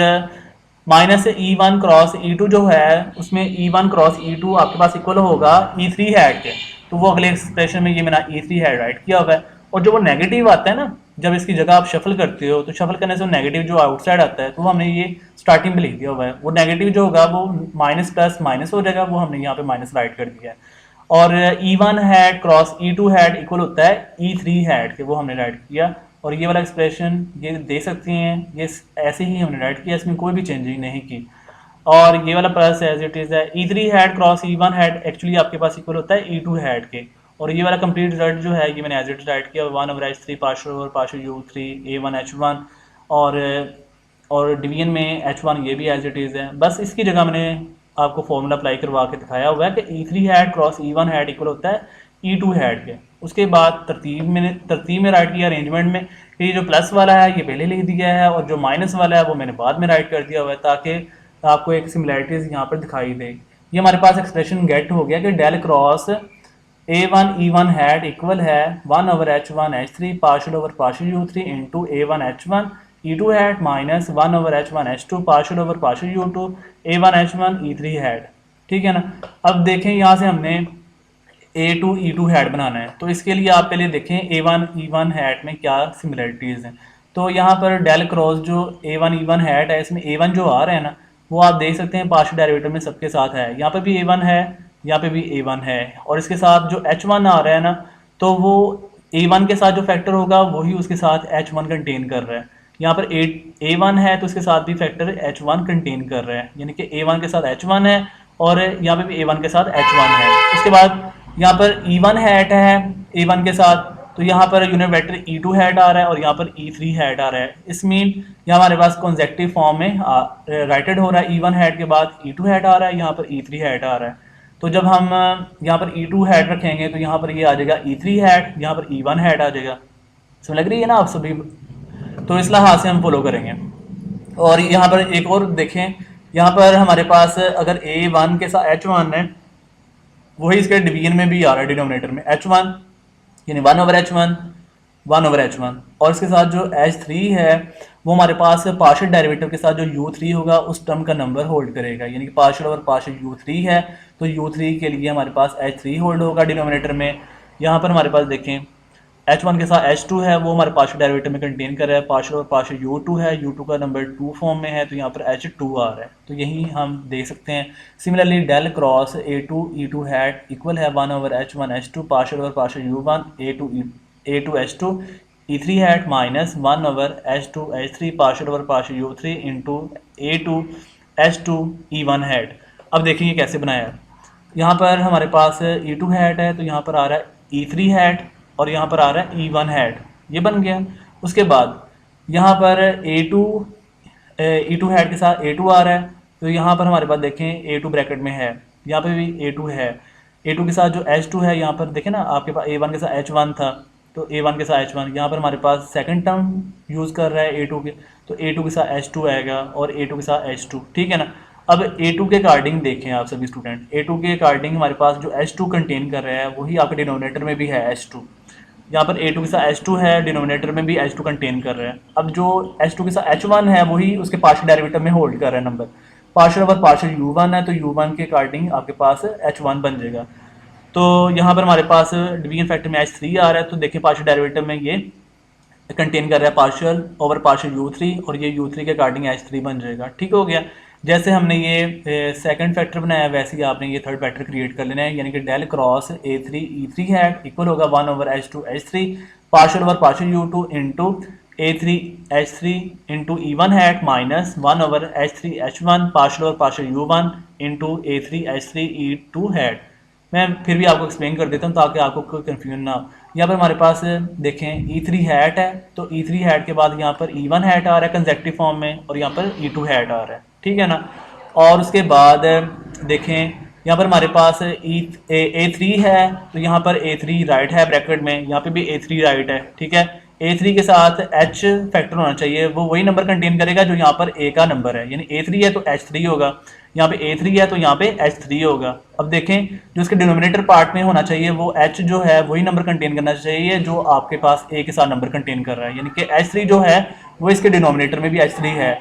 माइनस E1 क्रॉस E2 जो है उसमें E1 क्रॉस E2 आपके पास इक्वल होगा E3 हैट के। तो वो अगले एक्सप्रेशन में ये मैंने E3 हैट राइट किया हुआ है। और जो वो नेगेटिव आता है ना, जब इसकी जगह आप शफल करते हो तो शफल करने से वो नेगेटिव जो आउटसाइड आता है तो वो हमने ये स्टार्टिंग में लिख दिया हुआ है। वो नेगेटिव जो होगा वो माइनस प्लस माइनस हो जाएगा, वो हमने यहाँ पे माइनस राइट कर दिया है। और E1 hat cross E2 hat equal होता है E3 हैट के, वो हमने राइट किया। और ये वाला एक्सप्रेशन ये दे सकते हैं, ये ऐसे ही हमने राइट किया, इसमें कोई भी चेंजिंग नहीं की। और ये वाला प्लस एज इट इज़ है, E3 hat cross E1 hat actually आपके पास इक्वल होता है E2 हैट के। और ये वाला कंप्लीट रिजल्ट जो है ये मैंने एज इट राइट किया, 1 over H3 partial over partial U3 A1 H1, और डिवीजन में H1 ये भी एज इट इज़ है। बस इसकी जगह मैंने आपको फॉर्मूला अप्लाई करवा के दिखाया हुआ है कि E3 hat cross E1 hat equal होता है E2 हैट के। उसके बाद तरतीब में राइट किया अरेंजमेंट में, ये जो प्लस वाला है ये पहले लिख दिया है और जो माइनस वाला है वो मैंने बाद में राइट कर दिया हुआ है ताकि आपको एक सिमिलैरिटीज यहाँ पर दिखाई दे। ये हमारे पास एक्सप्रेशन गेट हो गया कि del cross A1 E1 hat equal है 1/H1 H3 partial over partial U3 into A1 H1 E2 hat minus 1/H1 H2 partial over partial U2 A1 H1 E3 hat. ठीक है ना। अब देखें यहाँ से हमने A2 E2 हैट बनाना है, तो इसके लिए आप पहले देखें A1 E1 हैट में क्या सिमिलरिटीज़ हैं। तो यहाँ पर डेल क्रॉस जो A1 E1 हैट है इसमें A1 जो आ रहा है ना वो आप देख सकते हैं पार्शियल डेरिवेटिव में सबके साथ है, यहाँ पे भी A1 है, यहाँ पे भी A1 है, और इसके साथ जो H1 आ रहा है ना तो वो A1 के साथ जो फैक्टर होगा वही उसके साथ H1 कंटेन कर रहा है। यहाँ पर A1 है तो उसके साथ भी फैक्टर H1 कंटेन कर रहा है, यानी कि A1 के साथ H1 है और यहाँ पे भी A1 के साथ H1 है। उसके बाद यहाँ पर E1 हैट है A1 के साथ, तो यहाँ per unit vector E2 hat आ रहा है और यहाँ पर E3 हैट आ रहा है। इस मीन यहाँ हमारे पास कॉन्जेक्टिव फॉर्म में राइटेड हो रहा है, E1 हैट के बाद E2 हैट आ रहा है, यहाँ पर E3 हैट आ रहा है। तो जब हम यहाँ पर E2 हैट रखेंगे तो यहाँ पर ये आ जाएगा E3 हैट, यहाँ पर E1 हैट आ जाएगा। समझ लग रही है ना आप सभी? तो इस लिहाज से हम फॉलो करेंगे। और यहाँ पर एक और देखें, यहाँ पर हमारे पास अगर A1 के साथ H1 है वही इसके डिवीजन में भी आ रहा है, डिनोमिनेटर में H1 यानी 1/H1 1/H1, और इसके साथ जो H3 है वो हमारे पास पार्शियल डेरिवेटिव के साथ जो U3 होगा उस टर्म का नंबर होल्ड करेगा, यानी कि पार्शियल ओवर पार्शियल U3 है तो U3 के लिए हमारे पास H3 होल्ड होगा डिनोमिनेटर में। यहाँ पर हमारे पास देखें H1 के साथ H2 है वो हमारे पार्शियल डेरिवेटिव में कंटेन कर रहा है, पार्शियल और पार्शियल U2 है, U2 का नंबर 2 फॉर्म में है तो यहाँ पर H2 आ रहा है, तो यही हम देख सकते हैं। Similarly del cross A2 E2 hat equal है 1/H1 H2 पार्शियल और partial U1 A2 H2 E3 hat minus 1/H2 H3 partial और partial U3 into A2 H2 E1 hat. अब देखिए ये कैसे बनाया है। यहाँ पर हमारे पास E2 हैट है तो यहाँ पर आ रहा है E3 हैट और यहाँ पर आ रहा है E1 हैट, ये बन गया। उसके बाद यहाँ पर E2 हैट के साथ A2 आ रहा है तो यहाँ पर हमारे पास देखें A2 ब्रैकेट में है, यहाँ पे भी A2 है, A2 के साथ जो H2 है यहाँ पर देखें ना आपके पास A1 के साथ H1 था तो A1 के साथ H1, यहाँ पर हमारे पास सेकंड टर्म यूज़ कर रहा है A2 के, तो A2 के साथ H2 आएगा और A2 के साथ H2। ठीक है ना। अब A2 के अकॉर्डिंग देखें आप सभी स्टूडेंट, A2 के अकॉर्डिंग हमारे पास जो H2 कंटेन कर रहा है वही आपके डिनोमिनेटर में भी है H2। यहाँ पर A2 के साथ H2 है, डिनोमिनेटर में भी H2 कंटेन कर रहा है। अब जो H2 के साथ H1 है वही उसके पार्शियल डेरिवेटिव में होल्ड कर रहा है number, partial over partial U1 है तो U1 के अकॉर्डिंग आपके पास H1 बन जाएगा। तो यहाँ पर हमारे पास डिवीजन फैक्टर में H3 आ रहा है तो देखिए पार्शियल डेरिवेटिव में ये कंटेन कर रहा है पार्शियल ओवर पार्शियल U3 और ये U3 के अकॉर्डिंग H3 बन जाएगा। ठीक हो गया। जैसे हमने ये सेकंड फैक्टर बनाया वैसे ही आपने ये थर्ड फैक्टर क्रिएट कर लेना है, यानी कि del cross A3 E3 hat equal होगा 1/H2 H3 partial over partial U2 into A3 H3 into E1 hat minus 1/H3 H1 partial over partial U1 into A3 H3 E2 hat. मैं फिर भी आपको एक्सप्लेन कर देता हूँ ताकि आपको कोई कन्फ्यूजन ना हो। यहाँ पर हमारे पास देखें E3 हैट है तो E3 हैट के बाद यहाँ पर E1 हैट आ रहा है कंजेक्टिव फॉर्म में और यहाँ पर E2 हैट आ रहा है। ठीक है ना। और उसके बाद देखें यहाँ पर हमारे पास A3 है तो यहाँ पर A3 राइट है ब्रैकेट में, यहाँ पे भी A3 राइट है। ठीक है। A3 के साथ H फैक्टर होना चाहिए, वो वही नंबर कंटेन करेगा जो यहाँ पर A का नंबर है, यानी A3 है तो H3 होगा, यहाँ पे A3 है तो यहाँ पे H3 होगा। अब देखें जो इसके डिनोमिनेटर पार्ट में होना चाहिए वो H जो है वही नंबर कंटेन करना चाहिए जो आपके पास A के साथ नंबर कंटेन कर रहा है, यानी कि H3 जो है वो इसके डिनोमिनेटर में भी H3 है,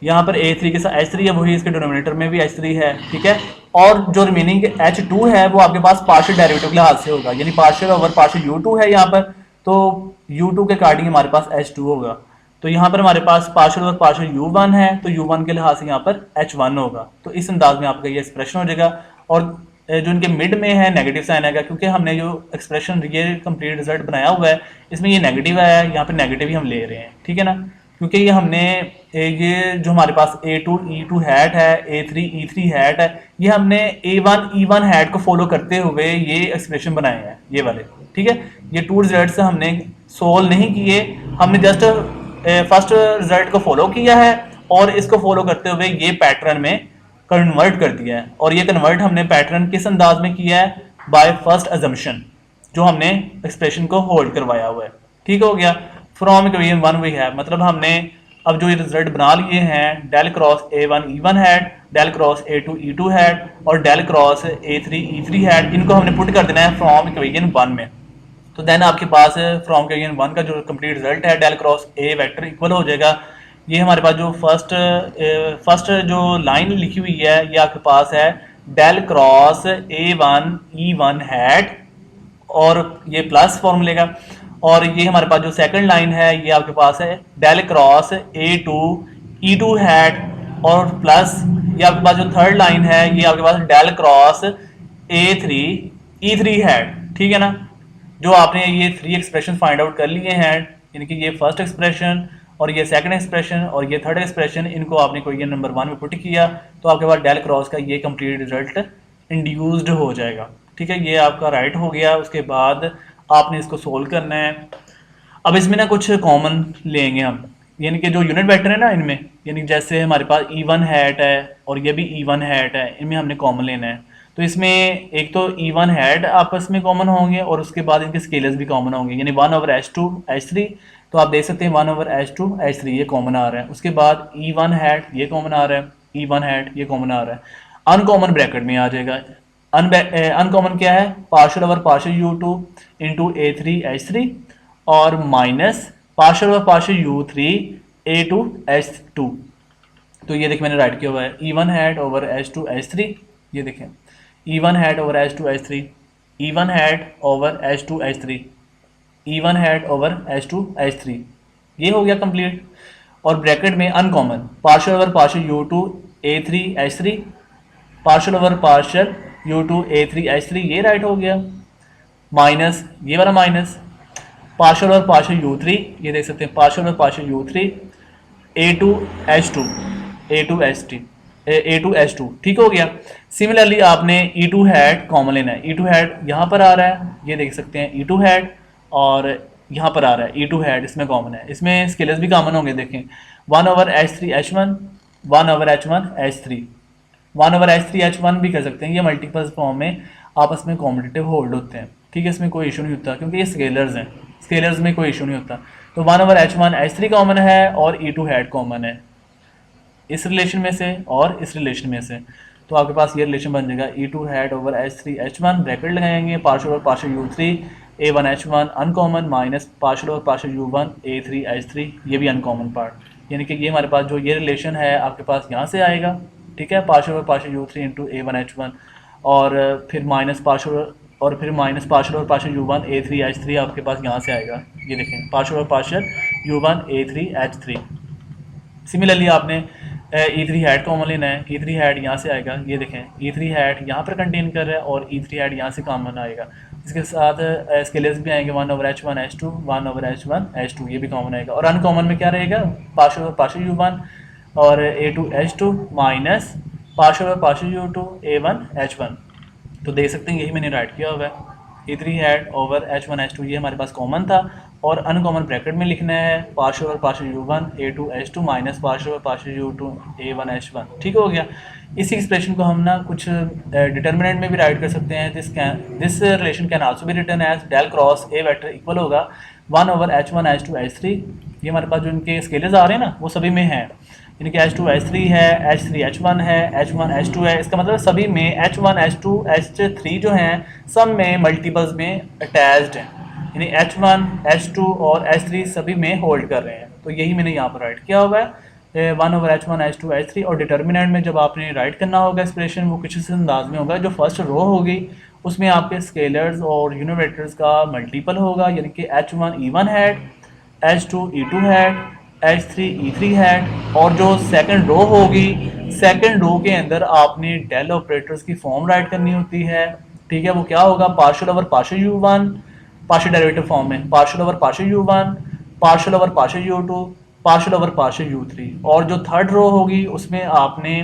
यहाँ पर A3 के साथ H3 है वही इसके डिनोमिनेटर में भी H3 है। ठीक है। और जो रिमेनिंग H2 है वो आपके पास पार्शियल डेरिवेटिव के लिहाज से होगा, यानी पार्शियल ओवर पार्शियल U2 है यहाँ पर, तो U2 के अकॉर्डिंग हमारे पास H2 होगा। तो यहाँ पर हमारे पास पार्शियल ओवर पार्शियल U1 है तो U1 के लिहाज से यहाँ पर H1 होगा। तो इस अंदाज में आपका ये एक्सप्रेशन हो जाएगा। और जो इनके मिड में है नेगेटिव साइन आएगा, क्योंकि हमने जो एक्सप्रेशन ये कंप्लीट रिजल्ट बनाया हुआ है इसमें ये नेगेटिव आया है, यहाँ पर नेगेटिव ही हम ले रहे हैं। ठीक है ना। क्योंकि ये हमने ये जो हमारे पास A2 E2 हैट है, A3 E3 हैट है, ये हमने A1 E1 हैट को फॉलो करते हुए ये एक्सप्रेशन बनाए हैं ये वाले। ठीक है। ये टू रिजल्ट्स हमने सोल्व नहीं किए, हमने जस्ट फर्स्ट रिजल्ट को फॉलो किया है और इसको फॉलो करते हुए ये पैटर्न में कन्वर्ट कर दिया है, और ये कन्वर्ट हमने पैटर्न किस अंदाज में किया है, बाय फर्स्ट अजम्पशन, जो हमने एक्सप्रेशन को होल्ड करवाया हुआ है। ठीक हो गया। फ्रॉम इक्वेशन वन वी है, मतलब हमने अब जो ये रिजल्ट बना लिए हैं, del cross A one E one hat, del cross A two E two hat और del cross A three E three hat, इनको हमने पुट कर देना है फ्रॉम इक्वेशन वन में। तो देन आपके पास फ्रॉम इक्वेशन वन का जो कंप्लीट रिजल्ट है, del cross A vector equal हो जाएगा, ये हमारे पास जो फर्स्ट जो लाइन लिखी हुई है ये आपके पास है del cross A one E one hat, और ये प्लस फॉर्मूले का, और ये हमारे पास जो सेकंड लाइन है ये आपके पास है del cross A two E two hat और प्लस ये आपके पास जो थर्ड लाइन है ये आपके पास del cross A three E three hat. ठीक है ना। जो आपने ये थ्री एक्सप्रेशन फाइंड आउट कर लिए हैं, यानी कि ये फर्स्ट एक्सप्रेशन और ये सेकंड एक्सप्रेशन और ये थर्ड एक्सप्रेशन, इनको आपने क्वेश्चन नंबर वन में पुट किया तो आपके पास डेल क्रॉस का ये कंप्लीट रिजल्ट इंड्यूस्ड हो जाएगा। ठीक है, ये आपका राइट हो गया। उसके बाद आपने इसको सोल्व करना है। अब इसमें ना कुछ कॉमन लेंगे हम, यानी कि जो यूनिट वेक्टर है ना इनमें, यानी जैसे हमारे पास ई वन हैट है और ये भी ई वन हैट है, इनमें हमने कॉमन लेना है। तो इसमें एक तो ई वन हैड आपस में कॉमन होंगे और उसके बाद इनके स्केलर्स भी कॉमन होंगे, यानी one over H two H three, तो आप देख सकते हैं one over H two H three ये कॉमन आ रहा है। उसके बाद ई वन हैड ये कॉमन आ रहा है, ई वन हैड ये कॉमन आ रहा है। अनकॉमन ब्रैकेट में आ जाएगा। अनकॉमन क्या है, partial over partial U two into A three H three और minus partial over partial U three A two H two. तो ये देखिए मैंने राइट किया हुआ है, E one hat over H two H three, ये देखें E one hat over H two H three, E one hat over H two H three, E one hat over H two H three, ये हो गया complete. और bracket में uncommon partial over partial U two A three H three, partial over partial U two A three H three, ये write हो गया, minus ये वाला minus partial over partial U three, ये देख सकते हैं partial over partial U three A two H two A two H T A two H two. ठीक हो गया। सिमिलरली आपने ई टू हैड कॉमन लेना है। ई टू हैड यहाँ पर आ रहा है, ये देख सकते हैं ई टू हैड, और यहाँ पर आ रहा है ई टू हैड, इसमें कॉमन है, इसमें स्केलर्स भी कॉमन होंगे। देखें one over H three H one, one over H one H three, one over H three H one भी कर सकते हैं। ये मल्टीपल फॉर्म में आपस में कॉम्पिटिटिव होल्ड होते हैं। ठीक है, इसमें कोई इशू नहीं होता क्योंकि ये स्केलर्स हैं, स्केलर्स में कोई इशू नहीं होता। तो one over H one H three common है और ई टू हैड कॉमन है इस रिलेशन में से और इस रिलेशन में से, तो आपके पास ये रिलेशन बन जाएगा E two hat over H three H one, bracket लगाएंगे partial over partial U three A one H one uncommon minus partial over partial U one A three H three, ये भी अनकॉमन पार्ट, यानी कि ये हमारे पास जो ये relation है आपके पास यहाँ से आएगा। ठीक है, partial over partial U three into ए वन एच वन और फिर माइनस पार्शियल और फिर minus partial over partial U one A three H three आपके पास यहाँ से आएगा। ये देखें partial over partial U one A three H three. Similarly आपने ई थ्री हैड कॉमन लेना है, ई थ्री हैड यहाँ से आएगा, ये देखें ई थ्री हैड यहाँ पर कंटेन कर रहा है और ई थ्री हैड यहाँ से कॉमन आएगा। इसके साथ स्केलर्स भी आएंगे one over H one H two, one over H one H two, ये भी कॉमन आएगा। और अनकॉमन में क्या रहेगा, partial over partial U one और A two H two minus partial over partial U two A one H one. तो देख सकते हैं यही मैंने राइट किया हुआ है, ई three had over H one H two, ये हमारे पास कॉमन था और अनकॉमन ब्रैकेट में लिखना है partial over partial U one A two H two minus partial over partial U two A one H one. ठीक हो गया। इसी एक्सप्रेशन को हम ना कुछ डिटर्मिनेंट में भी राइट कर सकते हैं। This relation can also be written as del cross A vector equal होगा one over H one H two H three. ये हमारे पास जो इनके स्केलर्स आ रहे हैं ना वो सभी में हैं, यानी कि एच टू एच थ्री है, एच थ्री एच वन है, एच वन एच टू है। इसका मतलब सभी में H one H two H three जो हैं सब में मल्टीपल्स में अटैच्ड हैं, यानी एच वन एच टू और एच थ्री सभी में होल्ड कर रहे हैं। तो यही मैंने यहाँ पर राइट किया हुआ है one over H one H two H three. और डिटर्मिनेंट में जब आपने राइट करना होगा एक्सप्रेशन वो कुछ इस अंदाज में होगा, जो फर्स्ट रो होगी उसमें आपके स्केलर्स और यूनिट वेक्टर्स का मल्टीपल होगा, यानी कि H one E one hat, H two E two hat, H three E three hat. और जो सेकंड रो होगी, सेकंड रो के अंदर आपने डेल ऑपरेटर्स की फॉर्म राइट करनी होती है। ठीक है, वो क्या होगा, partial over partial U one, partial derivative form में partial over partial U one, partial over partial U two, partial over partial U three. और जो थर्ड रो होगी उसमें आपने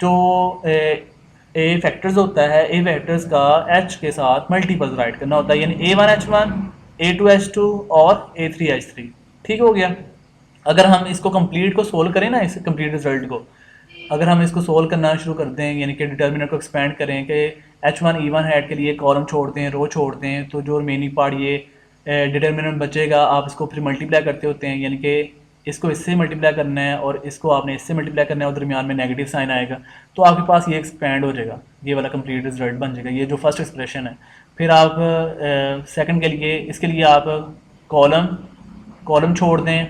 जो ए फैक्टर्स होता है, ए फैक्टर्स का एच के साथ मल्टीपल राइट करना होता है, यानी A one H one, A two H two और ए थ्री एच थ्री। ठीक हो गया। अगर हम इसको कंप्लीट को सोल्व करें ना, इस कंप्लीट रिजल्ट को अगर हम इसको सोल्व करना शुरू कर दें, यानी कि डिटर्मिनेंट को एक्सपेंड करें कि H1 E1 हैड के लिए कॉलम छोड़ दें, रो छोड़ दें, तो जो रिमेनिंग पार्ट ये डिटर्मिनेंट बचेगा, आप इसको फिर मल्टीप्लाई करते होते हैं, यानी कि इसको इससे मल्टीप्लाई करना है और इसको आपने इससे मल्टीप्लाई करना है और दरमियान में नेगेटिव साइन आएगा, तो आपके पास ये एक्सपेंड हो जाएगा, ये वाला कंप्लीट रिजल्ट बन जाएगा, ये जो फर्स्ट एक्सप्रेशन है। फिर आप सेकंड के लिए, इसके लिए आप कॉलम कॉलम छोड़ दें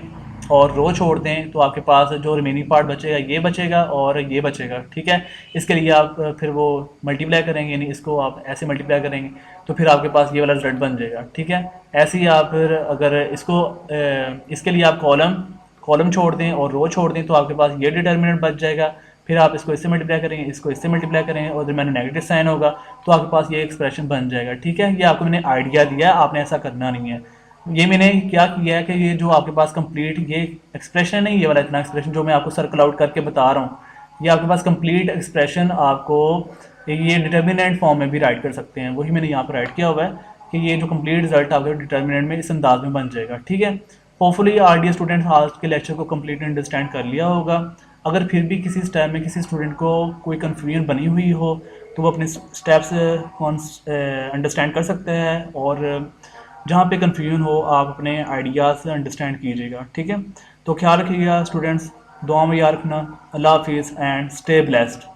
और रो छोड़ दें, तो आपके पास जो रिमेनिंग पार्ट बचेगा ये बचेगा और ये बचेगा, ठीक है। इसके लिए आप फिर वो मल्टीप्लाई करेंगे, यानी इसको आप ऐसे मल्टीप्लाई करेंगे, तो फिर आपके पास ये वाला रिजल्ट बन जाएगा, ठीक है। ऐसे ही आप फिर अगर इसको इसके लिए आप कॉलम कॉलम छोड़ दें और रो छोड़ दें, तो आपके पास ये डिटर्मिनेंट बच जाएगा। फिर आप इसको इससे मल्टीप्लाई करेंगे, इसको इससे मल्टीप्लाई करेंगे और जब मैंने नेगेटिव साइन होगा, तो आपके पास ये एक्सप्रेशन बन जाएगा, ठीक है। ये आपको मैंने आइडिया दिया है, आपने ऐसा करना नहीं है। ये मैंने क्या किया है कि ये जो आपके पास कंप्लीट ये एक्सप्रेशन है, ये वाला इतना एक्सप्रेशन जो मैं आपको सर्कल आउट करके बता रहा हूँ, ये आपके पास कंप्लीट एक्सप्रेशन आपको ये डिटर्मिनेंट फॉर्म में भी राइट कर सकते हैं, वही मैंने यहाँ पर राइट किया हुआ है कि ये जो कंप्लीट रिजल्ट आपके डिटर्मिनेंट में इस अंदाज में बन जाएगा, ठीक है। होपफुली आरडीएस स्टूडेंट्स आज के लेक्चर को कंप्लीटली अंडरस्टैंड कर लिया होगा। अगर फिर भी किसी स्टेप में किसी स्टूडेंट को कोई कन्फ्यूजन बनी हुई हो, तो वो अपने स्टेप्स कौन अंडरस्टैंड कर सकते हैं, और जहाँ पे कन्फ्यूजन हो आप अपने आइडियाज़ से अंडरस्टैंड कीजिएगा, ठीक है। तो ख्याल रखिएगा स्टूडेंट्स, दुआ में याद रखना। अल्लाह हाफिज़ एंड स्टे ब्लेस्ड।